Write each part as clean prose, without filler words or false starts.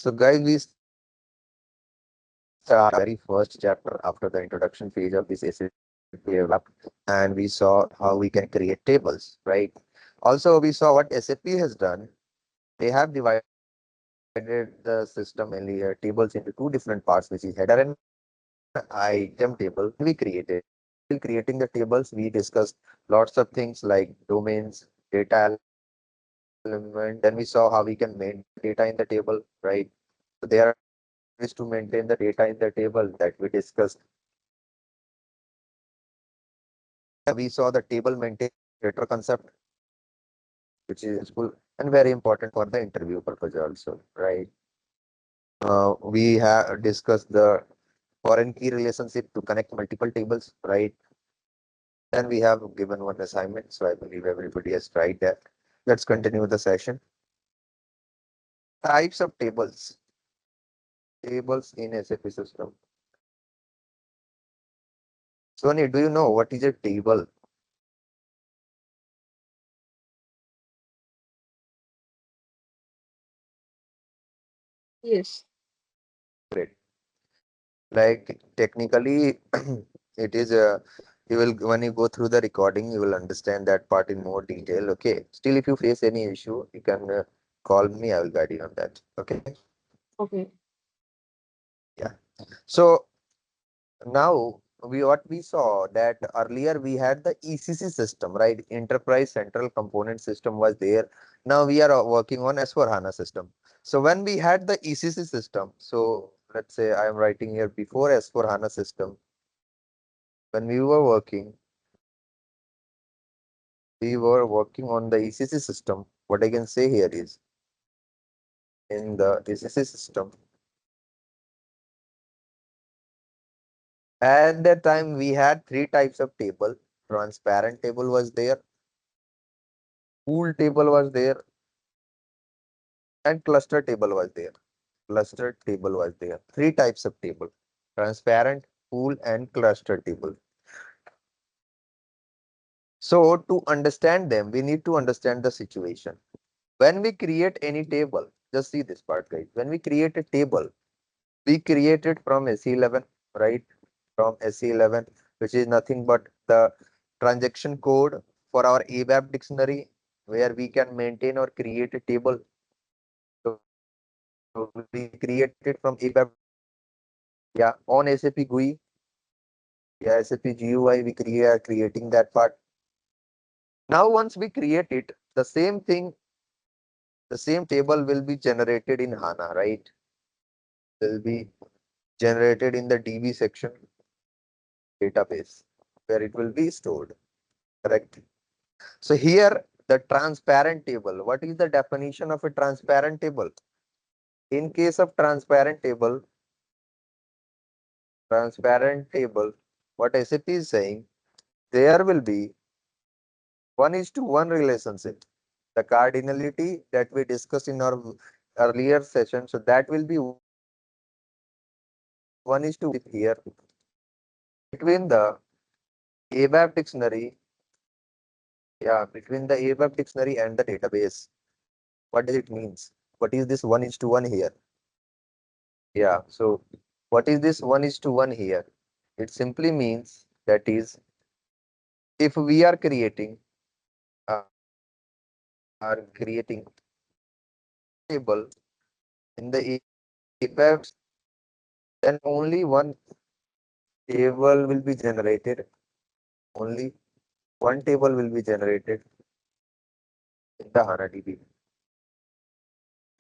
So guys, we start very first chapter after the introduction phase of this SAP ABAP, and we saw how we can create tables, right? Also, we saw what SAP has done. They have divided the system mainly tables into two different parts, which is header and item table. We created. While creating the tables, we discussed lots of things like domains, data element. Then we saw how we can maintain data in the table, right? So there are ways to maintain the data in the table that we discussed. We saw the table maintainer concept, which is useful and very important for the interview purpose also, right? We have discussed the foreign key relationship to connect multiple tables, right? Then we have given one assignment, so I believe everybody has tried that. Let's continue the session. Types of tables. Tables in SAP system. Sony, do you know what is a table? Yes. Great. Like technically, it is a. You will when you go through the recording, you will understand that part in more detail. Okay. Still, if you face any issue, you can call me. I will guide you on that. Okay. Okay. Yeah. So now we saw that earlier we had the ECC system, right? Enterprise Central Component System was there. Now we are working on S/4HANA system. So when we had the ECC system, so let's say I am writing here before S/4HANA system. When we were working on the ECC system. What I can say here is in the ECC system. At that time, we had three types of table. Transparent table was there, pool table was there, and cluster table was there. Cluster table was there. Three types of table: transparent, pool, and cluster table. So to understand them, we need to understand the situation. When we create any table, just see this part, guys. When we create a table, we create it from SE11, right? From SE11, which is nothing but the transaction code for our ABAP dictionary, where we can maintain or create a table. So we create it from ABAP. Yeah, on SAP GUI, yeah, SAP GUI, are creating that part. Now, once we create it, the same thing, the same table will be generated in HANA, right? Will be generated in the DB section database where it will be stored, correct? So here the transparent table. What is the definition of a transparent table? In case of transparent table, what SAP is saying, there will be 1:1 relationship. The cardinality that we discussed in our earlier session, so that will be 1:1 here between the ABAP dictionary, yeah, between the ABAP dictionary and the database. What does it means? What is this 1:1 here? Yeah, so what is this 1:1 here? It simply means that is if we uh, are creating table in the ABAP, then only one table will be generated. Only one table will be generated in the HANA DB,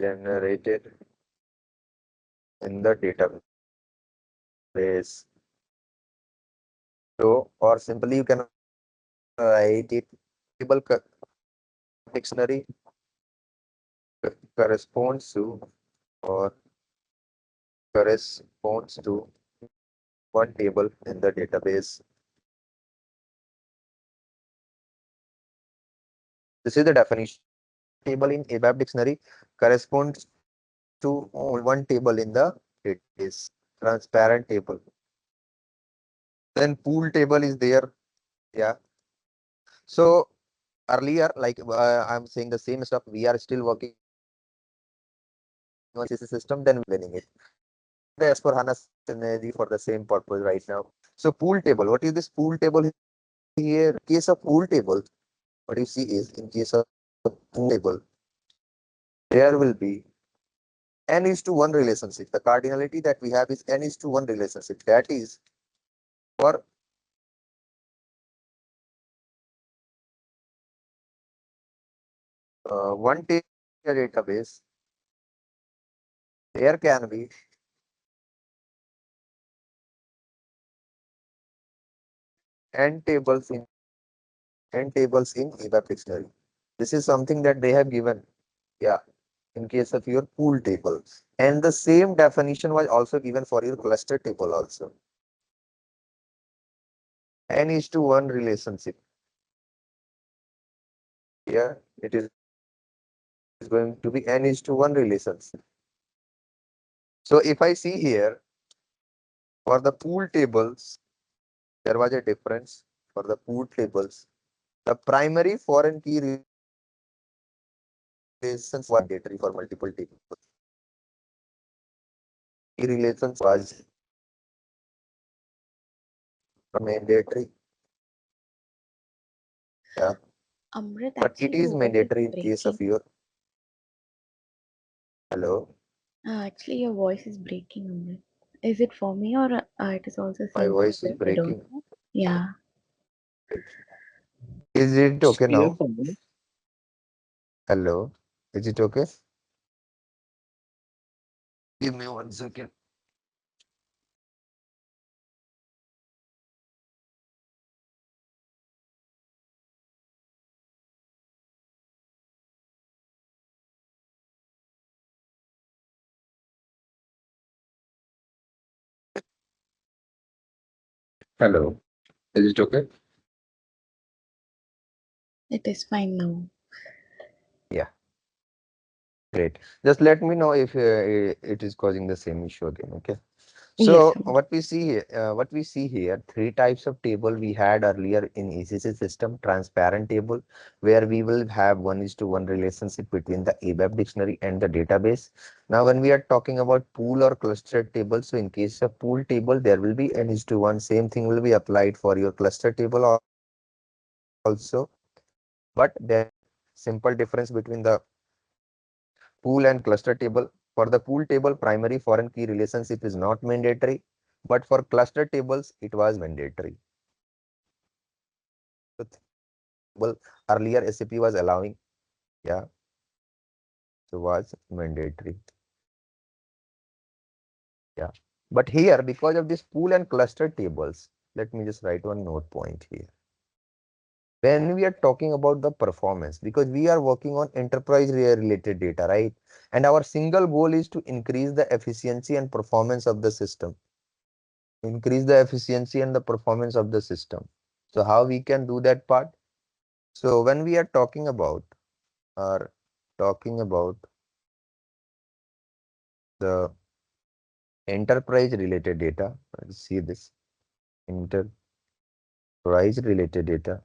generated in the database. So, or simply you can write it table dictionary corresponds to or corresponds to one table in the database. This is the definition. Table in ABAP dictionary corresponds to one table in the database. Transparent table. Then pool table is there. Yeah. So earlier, like I'm saying the same stuff, we are still working CC system, then winning it. The S/4HANA synergy for the same purpose right now. So pool table, what is this pool table here? Case of pool table, what you see is in case of pool table, there will be n is to 1 relationship. The cardinality that we have is n is to 1 relationship. That is for one table database, there can be n tables in ABAP dictionary. This is something that they have given. Yeah, in case of your pool table. And the same definition was also given for your cluster table also. N is to 1 relationship. Yeah, it is going to be n is to 1 relationship. So if I see here for the pool tables, there was a difference for the pool tables. The primary foreign key relations were mandatory for multiple tables. Key relations was mandatory. Yeah, Amrit, but it actually is your voice is mandatory in case of breaking. your hello. Actually your voice is breaking, Amrit. Is it for me or it is also My same for voice is others? I don't breaking. know. Yeah. Is it It's okay clear now? for me. Hello. Is it okay? Give me 1 second. Hello. Is it okay? It is fine now. Yeah, great. Just let me know if it is causing the same issue again. Okay. Yes, So Amrit. what we see here, three types of table we had earlier in ECC system. Transparent table, where we will have 1 is to 1 relationship between the ABAP dictionary and the database. Now, when we are talking about pool or clustered table, so in case of pool table, there will be n is to 1. Same thing will be applied for your cluster table also. But there simple difference between the pool and cluster table. For the pool table, primary foreign key relationship is not mandatory, but for cluster tables, it was mandatory. So table earlier SAP was allowing, yeah, so was mandatory, yeah. But here, because of this pool and cluster tables, let me just write one note point here. When we are talking about the performance, because we are working on enterprise related data, right? And our single goal is to increase the efficiency and performance of the system. Increase the efficiency and the performance of the system. So how we can do that part? So when we are are talking about the enterprise related data, let's see this enterprise related data.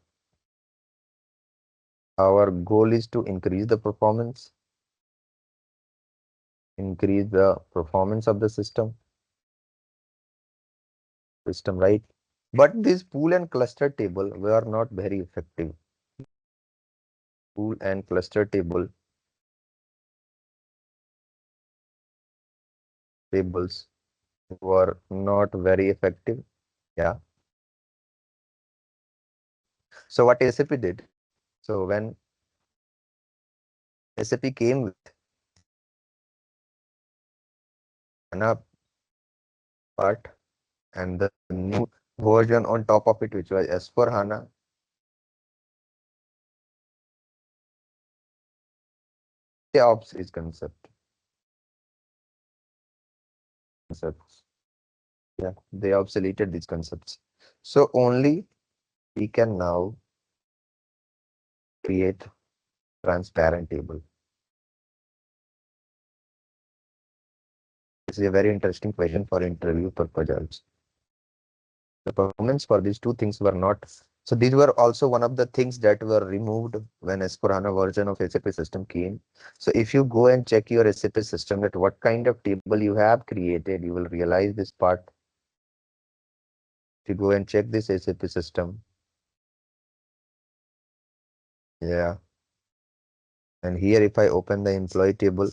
Our goal is to increase the performance of the system, right? But this pool and cluster table were not very effective. Pool and cluster tables were not very effective. Yeah. So what SAP did? So when SAP came with HANA part and the new version on top of it, which was S4 HANA, they obsolete concepts. Yeah, they obsoleted these concepts. So only we can now create transparent table. This is a very interesting question for interview purposes. The performance for these two things were not So these were also one of the things that were removed when S/4HANA version of SAP system came. So if you go and check your SAP system that what kind of table you have created, you will realize this part. If you go and check this SAP system, yeah. And here, if I open the employee table,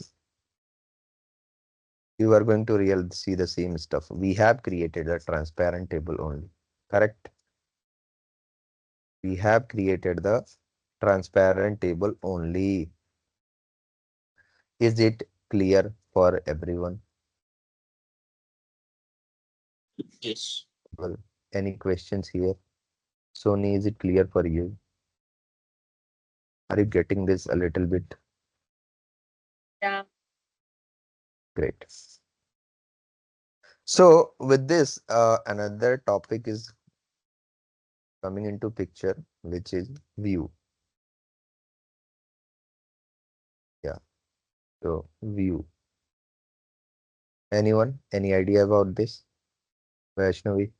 you are going to see the same stuff. We have created a transparent table only, correct? We have created the transparent table only. Is it clear for everyone? Yes. Well, any questions here? Sony, is it clear for you? Are you getting this a little bit? Yeah. Great. So with this, another topic is coming into picture, which is view. Yeah. So view. Anyone? Any idea about this? Vaishnavi?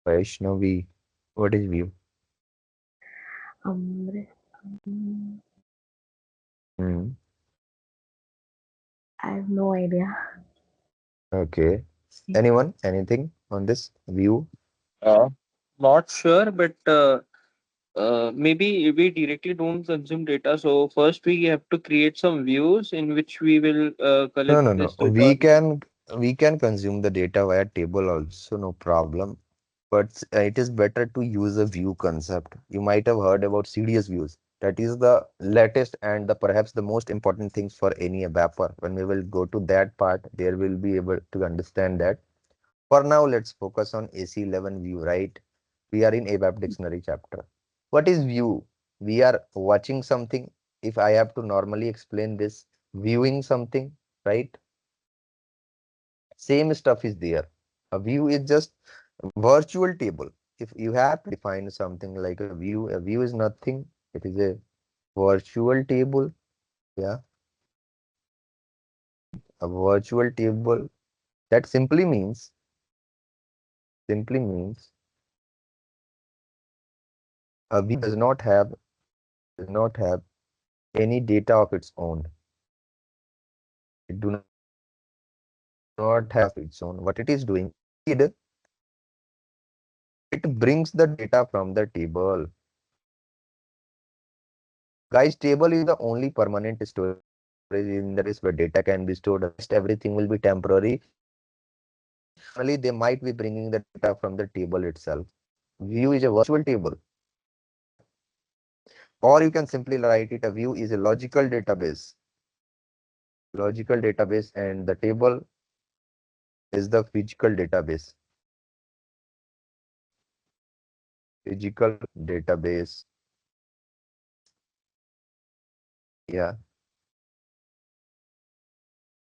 Vaishnavi. What is view? Amrit, um, Hmm. I have no idea. Okay. Anyone? Anything on this view? Uh, Not sure, but maybe we directly don't consume data. So first we have to create some views in which we will No, collect no, no. this requirement. We can consume the data via table also, no problem. But it is better to use a view concept. You might have heard about CDS views. That is the latest and the perhaps the most important things for any ABAPer. When we will go to that part, there will be able to understand that. For now, let's focus on AC11 view, right? We are in ABAP dictionary chapter. What is view? We are watching something. If I have to normally explain this, viewing something, right? Same stuff is there. A view is just a virtual table. If you have to define something like a view is nothing. It is a virtual table. Yeah, a virtual table. That simply means a view does not have any data of its own. It do not have its own. What it is doing, it brings the data from the table. Guys, table is the only permanent storage in the space where data can be stored. Rest everything will be temporary. Only they might be bringing the data from the table itself. View is a virtual table. Or you can simply write it, a view is a logical database. Logical database, and the table is the physical database. Physical database. Yeah.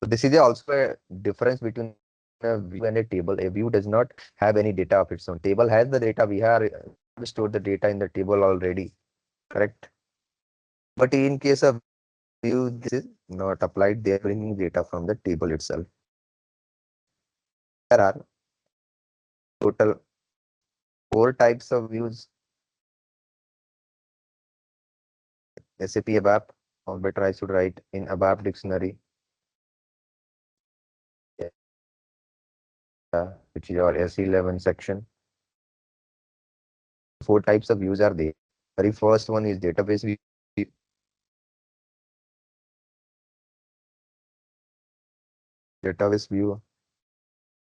So this is also a difference between a view and a table. A view does not have any data of its own. Table has the data. We have stored the data in the table already. Correct. But in case of view, this is not applied. They are bringing data from the table itself. There are total 4 types of views. SAP ABAP, or better I should write in ABAP dictionary, which is our S11 section. 4 types of views are there. Very first one is database view, database view.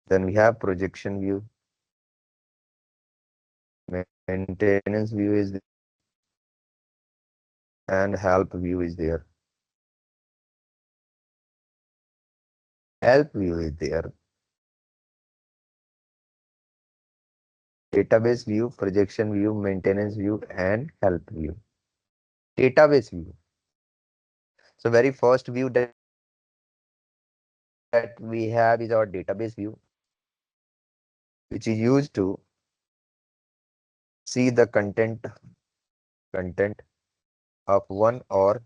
Then we have projection view, maintenance view is there, and help view is there. Help view is there. Database view, projection view, maintenance view, and help view. Database view. So very first view that we have is our database view, which is used to see the content of one or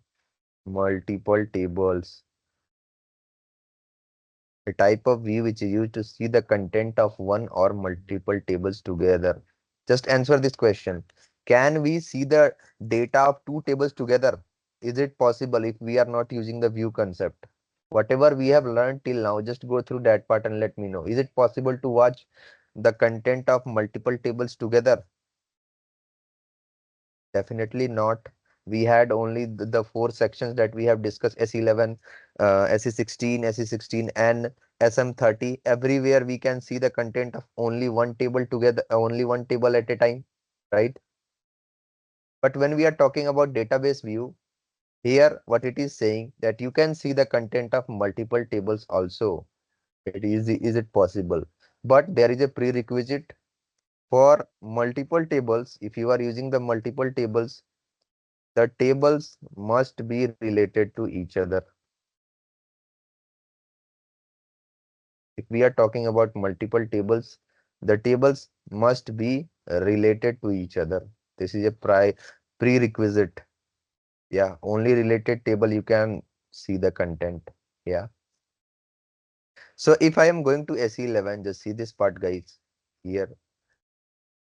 multiple tables. A type of view which is used to see the content of one or multiple tables together. Just answer this question. Can we see the data of two tables together? Is it possible if we are not using the view concept? Whatever we have learned till now, just go through that part and let me know. Is it possible to watch the content of multiple tables together? Definitely not. We had only the four sections that we have discussed: S11, SE16, SE16, and SM30. Everywhere we can see the content of only one table together, only one table at a time, right? But when we are talking about database view, here what it is saying that you can see the content of multiple tables also. Is it possible? But there is a prerequisite for multiple tables. If you are using the multiple tables, the tables must be related to each other. If we are talking about multiple tables, the tables must be related to each other. This is a prerequisite. Yeah, only related table you can see the content. Yeah. So if I am going to SE11, just see this part, guys. Here,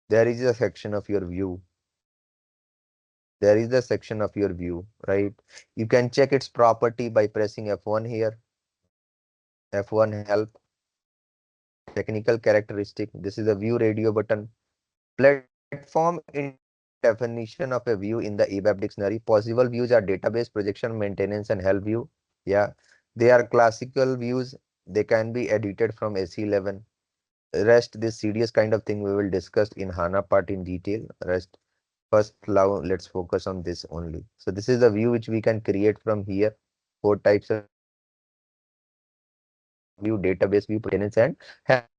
there is a section of your view. There is a section of your view, right? You can check its property by pressing F1 here. F1 help. Technical characteristic. This is a view radio button. Platform definition of a view in the ABAP dictionary. Possible views are database, projection, maintenance, and help view. Yeah, they are classical views. They can be edited from SE11. Rest, this CDS kind of thing we will discuss in HANA part in detail. Rest, first now let's focus on this only. So this is the view which we can create from here. Four types of view: classical view, database view, projection, maintenance, and help view.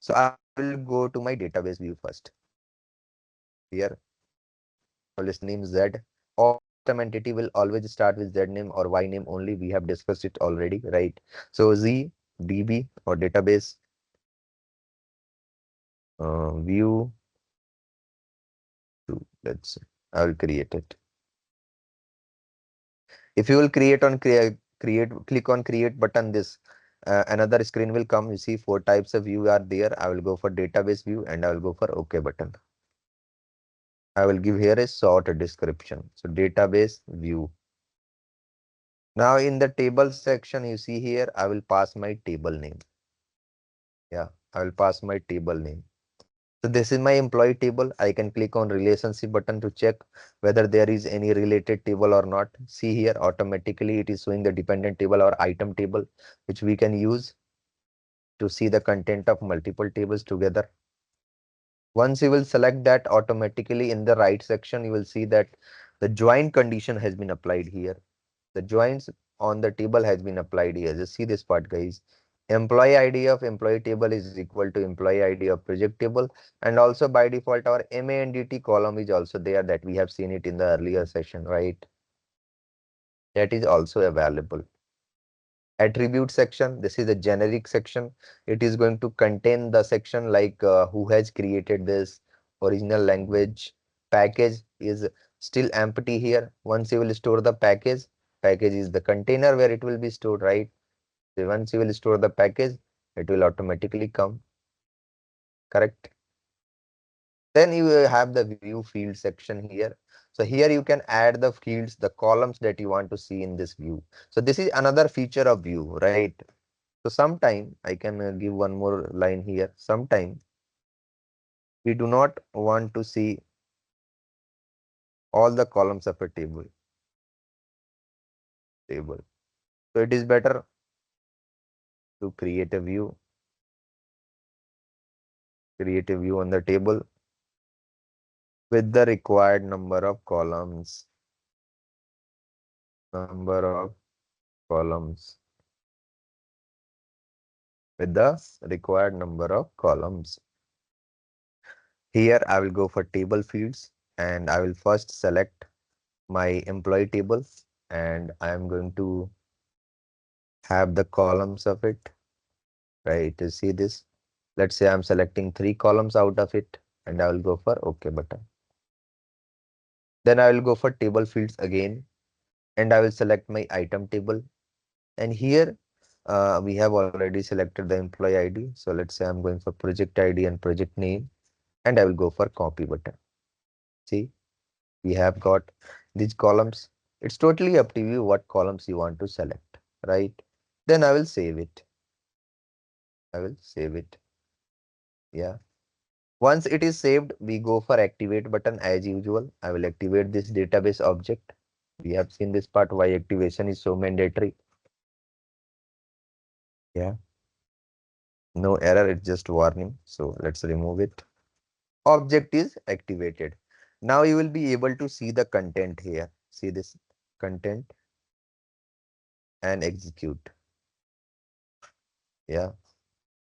So I will go to my database view first. Here, I will list name Z. All system entity will always start with Z name or Y name only. We have discussed it already, right? So Z, DB or database, view two. Let's say I will create it. If you will create on create, click on create button, this another screen will come. You see four types of view are there. I will go for database view and I will go for OK button. I will give here a short description. So database view. Now in the table section, you see here, I will pass my table name. Yeah, I will pass my table name. So this is my employee table. I can click on relationship button to check whether there is any related table or not. See here, automatically it is showing the dependent table or item table, which we can use to see the content of multiple tables together. Once you will select that, automatically in the right section, you will see that the join condition has been applied here. The joins on the table has been applied here. Just see this part, guys. Employee ID of employee table is equal to employee ID of project table. And also by default, our MANDT column is also there, that we have seen it in the earlier session, right? That is also available. Attribute section, this is a generic section. It is going to contain the section like who has created this, original language. Package is still empty here. Once you will store the package, package is the container where it will be stored, right? So once you will store the package, it will automatically come, correct? Then you will have the view field section here. So here you can add the fields, the columns that you want to see in this view. So this is another feature of view, right? So sometime I can give one more line here. Sometime we do not want to see all the columns of a table. So it is better to create a view on the table with the required number of columns. Number of columns. With the required number of columns. Here I will go for table fields and I will first select my employee table and I am going to have the columns of it. Right, you see this. Let's say I'm selecting 3 columns out of it and I will go for OK button. Then I will go for table fields again and I will select my item table. And here we have already selected the employee ID. So let's say I'm going for project ID and project name, and I will go for copy button. See, we have got these columns. It's totally up to you what columns you want to select, right? Then I will save it. I will save it. Yeah. Once it is saved, we go for activate button as usual. I will activate this database object. We have seen this part why activation is so mandatory. Yeah. No error, it's just warning. So let's remove it. Object is activated. Now you will be able to see the content here. See this content and execute. Yeah.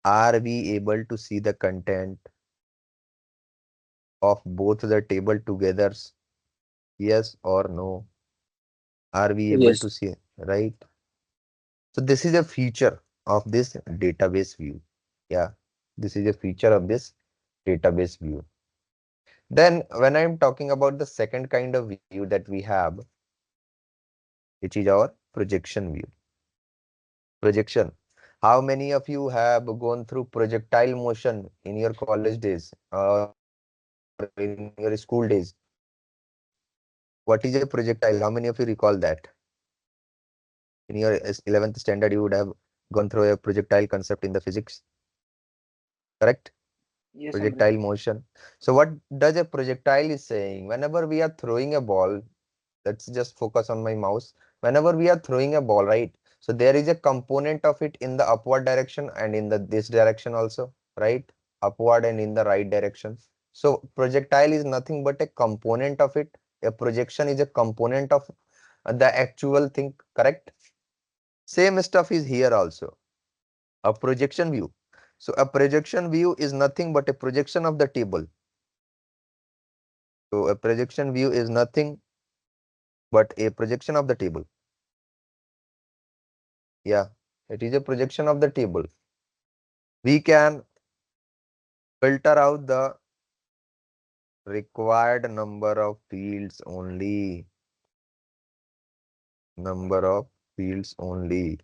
Are we able to see the content of both the table together? Yes or no? Are we able Yes. to see? Right. So this is a feature of this database view. Yeah. This is a feature of this database view. Then when I'm talking about the second kind of view that we have, which is our projection view. Projection. How many of you have gone through projectile motion in your college days or in your school days? What is a projectile? How many of you recall that? In your 11th standard, you would have gone through a projectile concept in the physics, correct? Yes, Amrit. Projectile motion. So what does a projectile is saying? Whenever we are throwing a ball, let's just focus on my mouse. Whenever we are throwing a ball, right? So there is a component of it in the upward direction and in the this direction also, right? Upward and in the right direction. So projectile is nothing but a component of it. A projection is a component of the actual thing, correct? Same stuff is here also. A projection view. So a projection view is nothing but a projection of the table. So a projection view is nothing but a projection of the table. Yeah, it is a projection of the table. We can filter out the required number of fields only. Number of fields only.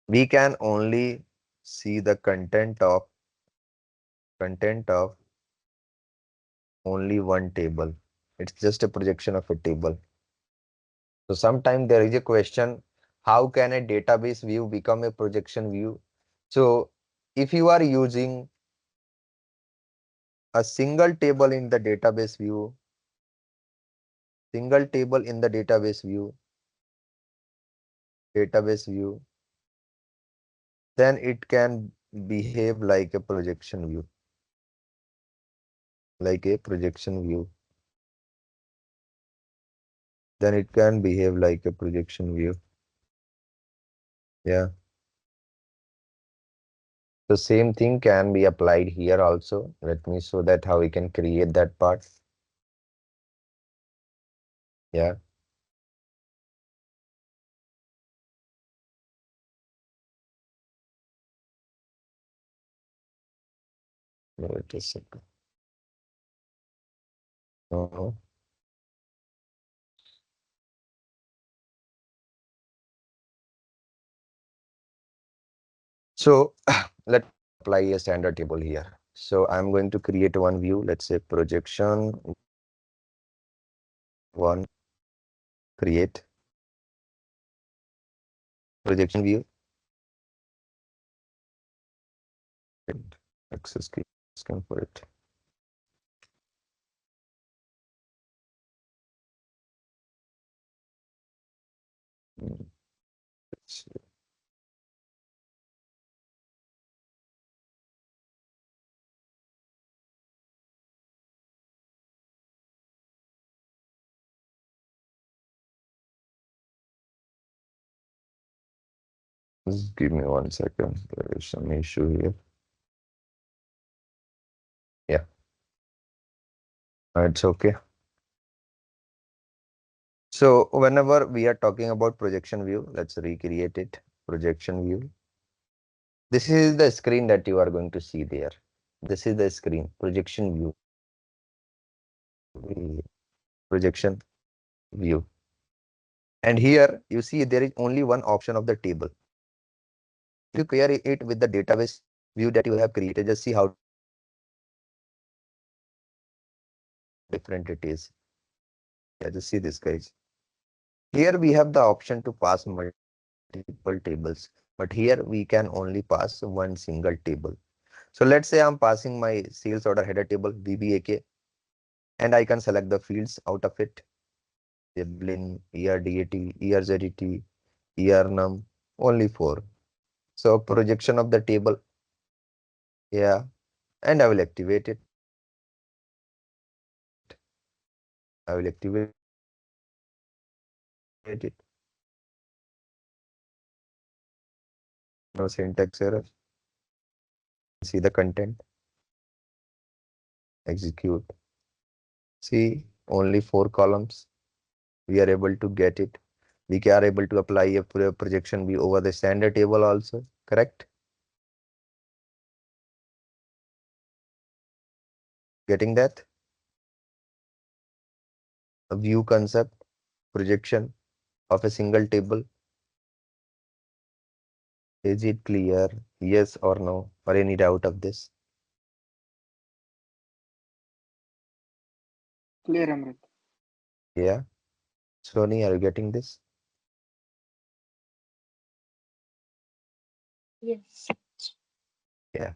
We can only see the content of only one table. It's just a projection of a table. So sometimes there is a question, how can a database view become a projection view? So if you are using a single table in the database view, then it can behave like a projection view, like a projection view. Then it can behave like a projection view. Yeah. The same thing can be applied here also. Let me show that how we can create that part. Yeah. Wait a second. No. So let me apply a standard table here. So I'm going to create one view. Let's say projection one, create projection view and access key asking for it. Mm, let's see. Just give me 1 second. There is some issue here. Yeah, it's okay. So whenever we are talking about projection view, let's recreate it. Projection view. This is the screen that you are going to see there. This is the screen, projection view. Projection view. And here you see there is only one option of the table. If you compare it with the database view that you have created, just see how different it is. Yeah, just see this, guys. Here we have the option to pass multiple tables, but here we can only pass one single table. So let's say I'm passing my sales order header table VBAK, and I can select the fields out of it. The Blin, ERDAT, ERZDT, ERNUM, only four. So projection of the table, yeah, and I will activate it. I will activate it. No syntax error. See the content, execute. See, only four columns. We are able to get it. We are able to apply a projection view over the standard table also, correct? Getting that? A view concept, projection of a single table. Is it clear? Yes or no? Or any doubt of this? Clear, Amrit. Yeah. Sony, are you getting this? Yes. Yeah.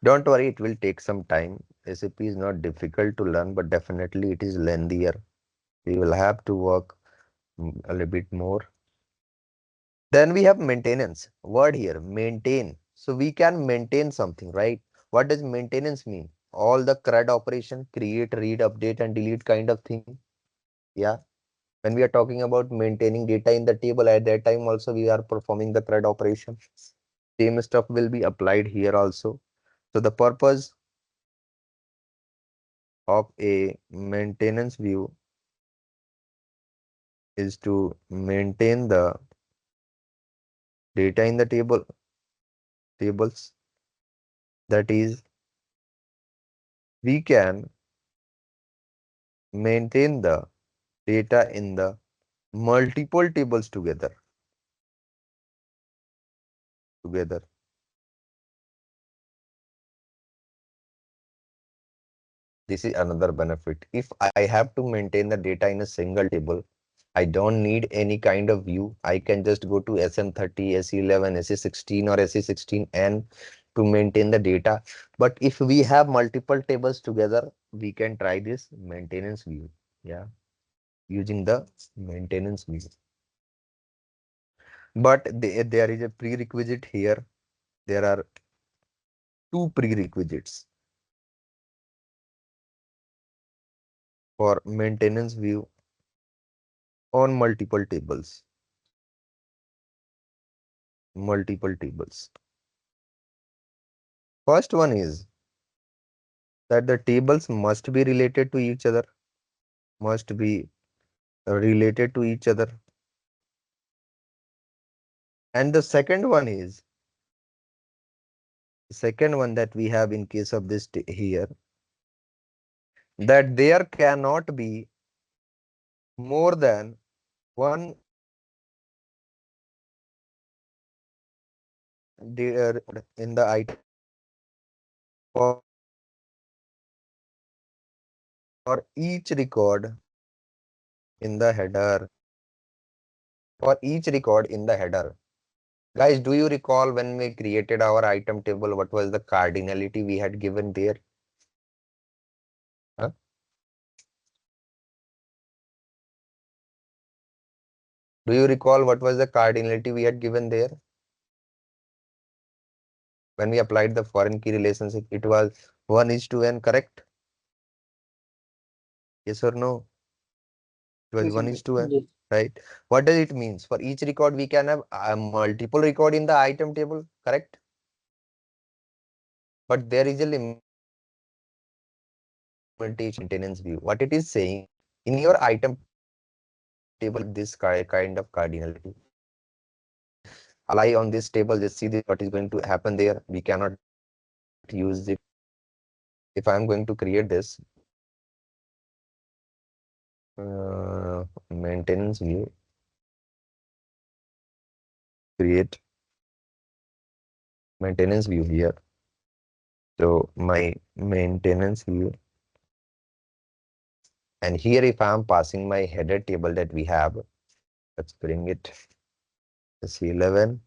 Don't worry, it will take some time. SAP is not difficult to learn, but definitely it is lengthier. We will have to work a little bit more. Then we have maintenance. Word here, maintain. So we can maintain something, right? What does maintenance mean? All the CRUD operation, create, read, update, and delete kind of thing. Yeah. When we are talking about maintaining data in the table, at that time also we are performing the CRUD operation. Same stuff will be applied here also. So the purpose of a maintenance view is to maintain the data in the tables. That is, we can maintain the data in the multiple tables together. This is another benefit. If I have to maintain the data in a single table, I don't need any kind of view. I can just go to SM30, SE11, SE16 or SE16N to maintain the data. But if we have multiple tables together, we can try this maintenance view. Yeah, using the maintenance view. But there is a prerequisite here. There are two prerequisites for maintenance view on multiple tables. First one is that the tables must be related to each other, must be related to each other. And the second one is, the second one that we have in case of this here, that there cannot be more than one in the item for each record in the header. For each record in the header. Guys, do you recall when we created our item table, what was the cardinality we had given there? Huh? Do you recall what was the cardinality we had given there? When we applied the foreign key relationship, it was 1:n, correct? Yes or no? It was Yes, 1 is Amrit. to n, right? What does it mean? For each record, we can have a multiple record in the item table, correct? But there is a limitation maintenance view. What it is saying, in your item table, you cannot have this kind of cardinality. Apply on this table, just see this, what is going to happen there. We cannot use it. If I am going to create this, what will happen? maintenance view, create maintenance view here. So my maintenance view, and here if I am passing my header table that we have, let's bring it C11,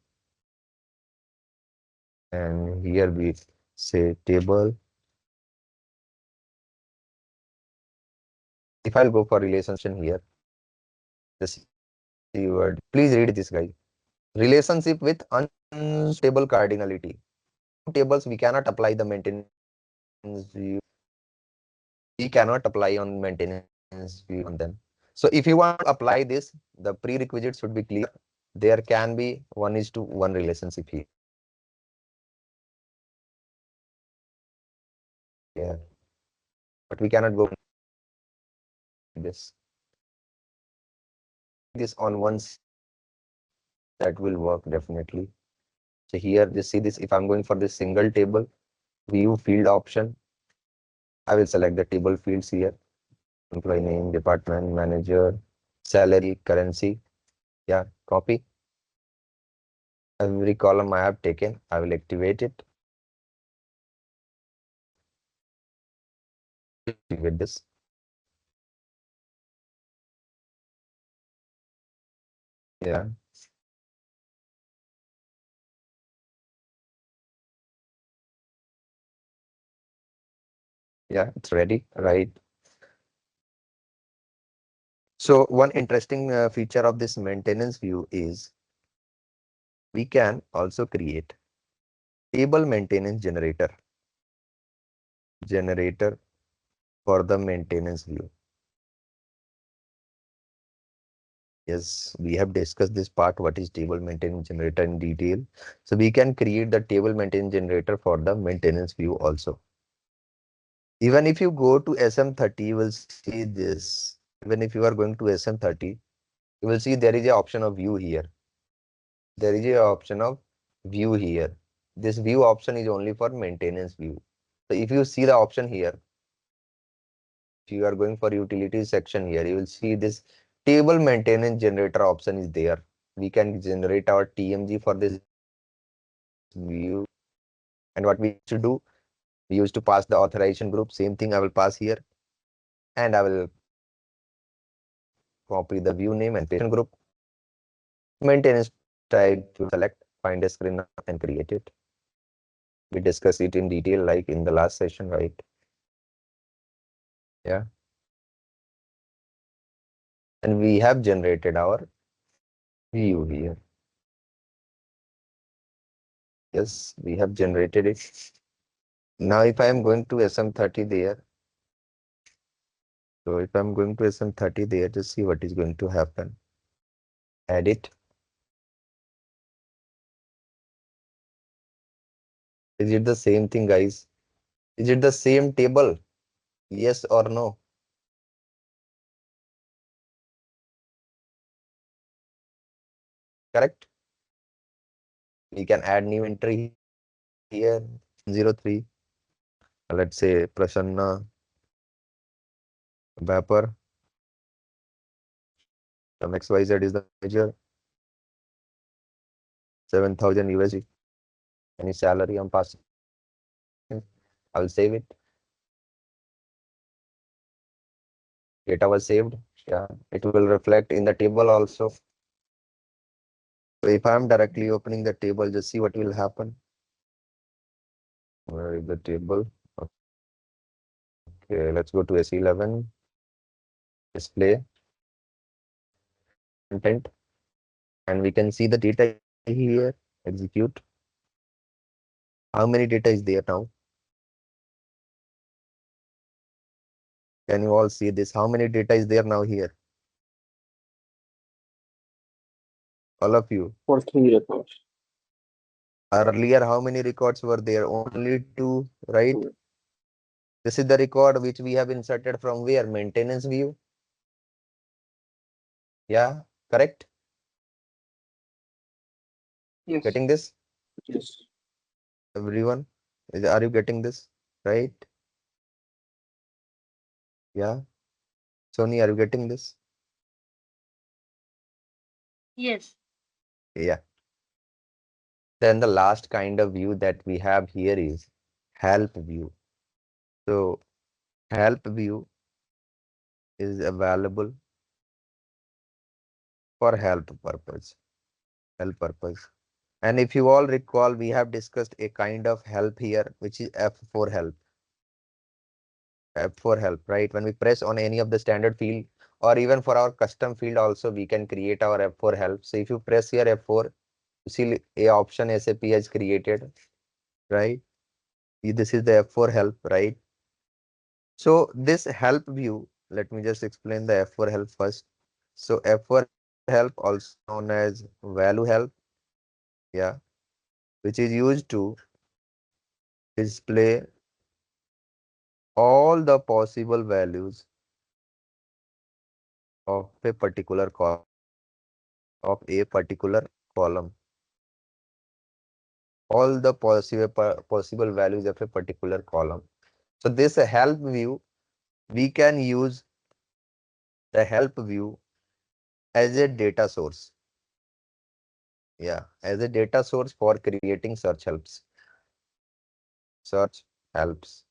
and here we say table. If I'll go for relationship here, the keyword, please read this, guys. Relationship with unstable cardinality. Tables we cannot apply the maintenance view. We cannot apply on maintenance view on them. So if you want to apply this, the prerequisite should be clear. There can be 1:1 relationship here. But we cannot go this. This on once that will work definitely. So here, just see this. If I'm going for this single table, view field option, I will select the table fields here. Employee name, department, manager, salary, currency. Yeah, copy. Every column I have taken, I will activate it. With this. Yeah. Yeah, it's ready, right? So one interesting feature of this maintenance view is we can also create table maintenance generator for the maintenance view. Yes, we have discussed this part, what is table maintenance generator in detail. So we can create the table maintenance generator for the maintenance view also. Even if you go to SM30, you will see this. Even if you are going to SM30, you will see there is a option of view here. There is a option of view here. This view option is only for maintenance view. So if you see the option here, if you are going for utilities section here, you will see this table maintenance generator option is there. We can generate our TMG for this view. And what we used to do, we used to pass the authorization group. Same thing I will pass here. And I will copy the view name and patient group. Maintenance type to select, find a screen and create it. We discuss it in detail like in the last session, right? Yeah. And we have generated our view here. Yes, we have generated it. Now if I am going to SM30 there, so if I'm going to SM30 there, just see what is going to happen. Edit. Is it the same thing, guys? Is it the same table? Yes or no? Correct? We can add new entry here, 03. Let's say Prasanna Vapor. Some XYZ is the manager. 7,000 USD. Any salary I'm passing. I'll save it. Data was saved. Yeah, it will reflect in the table also. So if I'm directly opening the table, just see what will happen. Where is the table? Okay, let's go to S11. Display content, and we can see the data here. Execute. How many data is there now? Can you all see this? How many data is there now here? All of you. For 3 records. Earlier, how many records were there? Only two, right? Two. This is the record which we have inserted from where? Maintenance view. Yeah, correct. Yes. Getting this? Yes. Everyone? Are you getting this? Right? Yeah. Sony, are you getting this? Yes. Yeah. Then the last kind of view that we have here is help view. So help view is available for help purpose. And if you all recall, we have discussed a kind of help here, which is F4 help. F4 help, right? When we press on any of the standard field or even for our custom field also, we can create our F4 help. So if you press here F4, you see a option SAP has created, right? This is the F4 help, right? So this help view, let me just explain the F4 help first. So F4 help, also known as value help, yeah, which is used to display all the possible values of a particular column, all the possible values of a particular column. So this help view, we can use the help view as a data source. Yeah, as a data source for creating search helps. Search helps.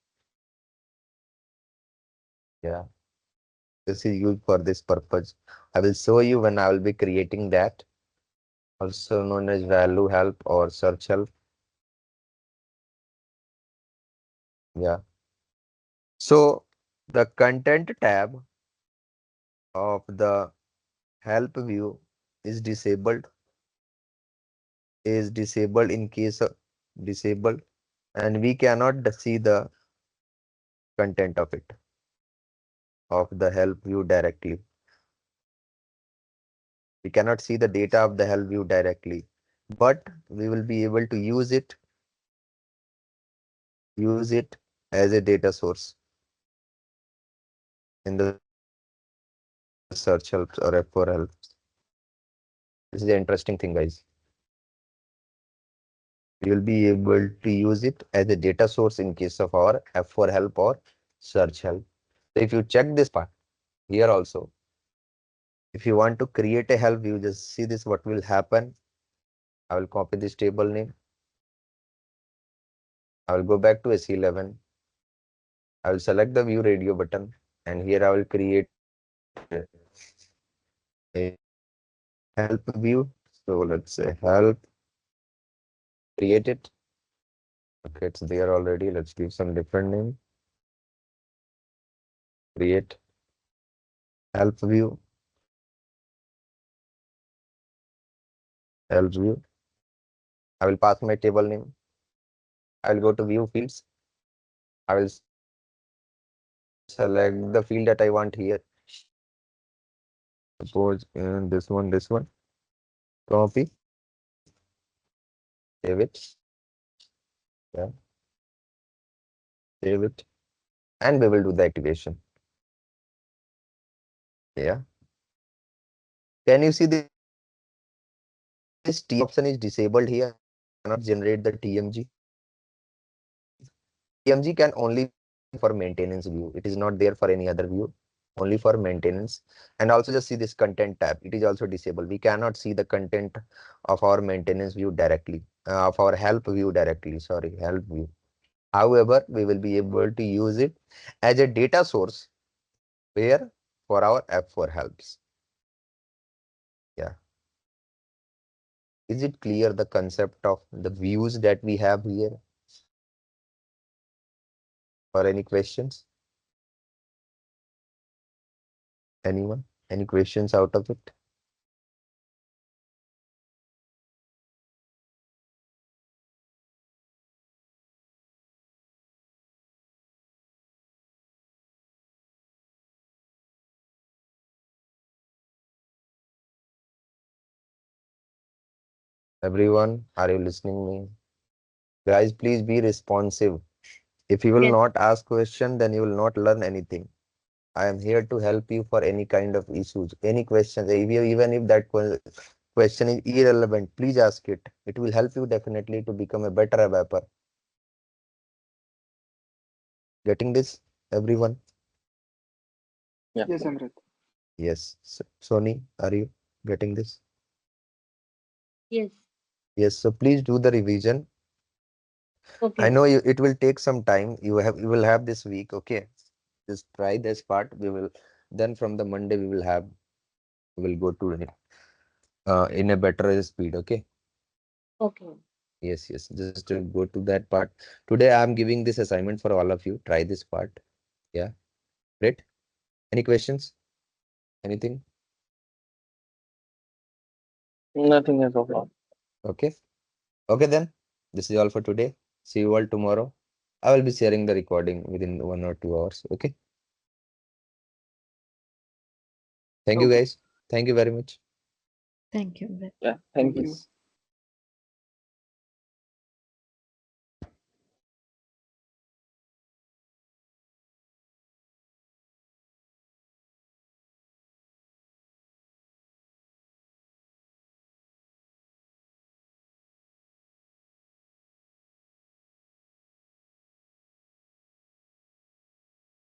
Yeah, this is used for this purpose. I will show you when I will be creating that, also known as value help or search help. Yeah. So the content tab of the help view is disabled, in case of disabled, and we cannot see the content of the help view directly. We cannot see the data of the help view directly, but we will be able to use it as a data source in the search helps or F4 helps. This is the interesting thing, guys. We will be able to use it as a data source in case of our F4 help or search help. So if you check this part here also, if you want to create a help view, just see this, what will happen. I will copy this table name. I will go back to SE11. I will select the view radio button, and here I will create a help view. So let's say help, create it. Okay, it's there already. Let's give some different name. Create help view, help view. I will pass my table name. I will go to view fields. I will select the field that I want here. Suppose this one. Copy, save it. Yeah, save it. And we will do the activation. Yeah. Can you see this TMG option is disabled here? Cannot generate the TMG. TMG can only be seen for maintenance view. It is not there for any other view, only for maintenance. And also just see this content tab. It is also disabled. We cannot see the content of our maintenance view directly, of our help view directly. Sorry, help view. However, we will be able to use it as a data source where for our F4 helps. Yeah. Is it clear the concept of the views that we have here? Or any questions? Anyone? Any questions out of it? Everyone, are you listening me? Guys, please be responsive. If you will Yes. not ask question, then you will not learn anything. I am here to help you for any kind of issues, any questions. Even if that question is irrelevant, please ask it. It will help you definitely to become a better ABAPer. Getting this, everyone? Yeah. Yes, Amrit. Yes. Sony, are you getting this? Yes. Yes. So please do the revision. I Okay. know it will take some time. You will have this week. Okay. Just try this part. We will then from the Monday we will go to it in a better speed. Okay. Okay. Yes. Yes. Just to go to that part. Today I am giving this assignment for all of you. Try this part. Yeah. Great. Any questions? Anything? Nothing as of now. Okay. Okay then. This is all for today. See you all tomorrow. I will be sharing the recording within 1 or 2 hours. Okay. Thank you Okay. guys. Thank you very much. Thank you, Amrit. Yeah. Thank Thank you. you. Yes.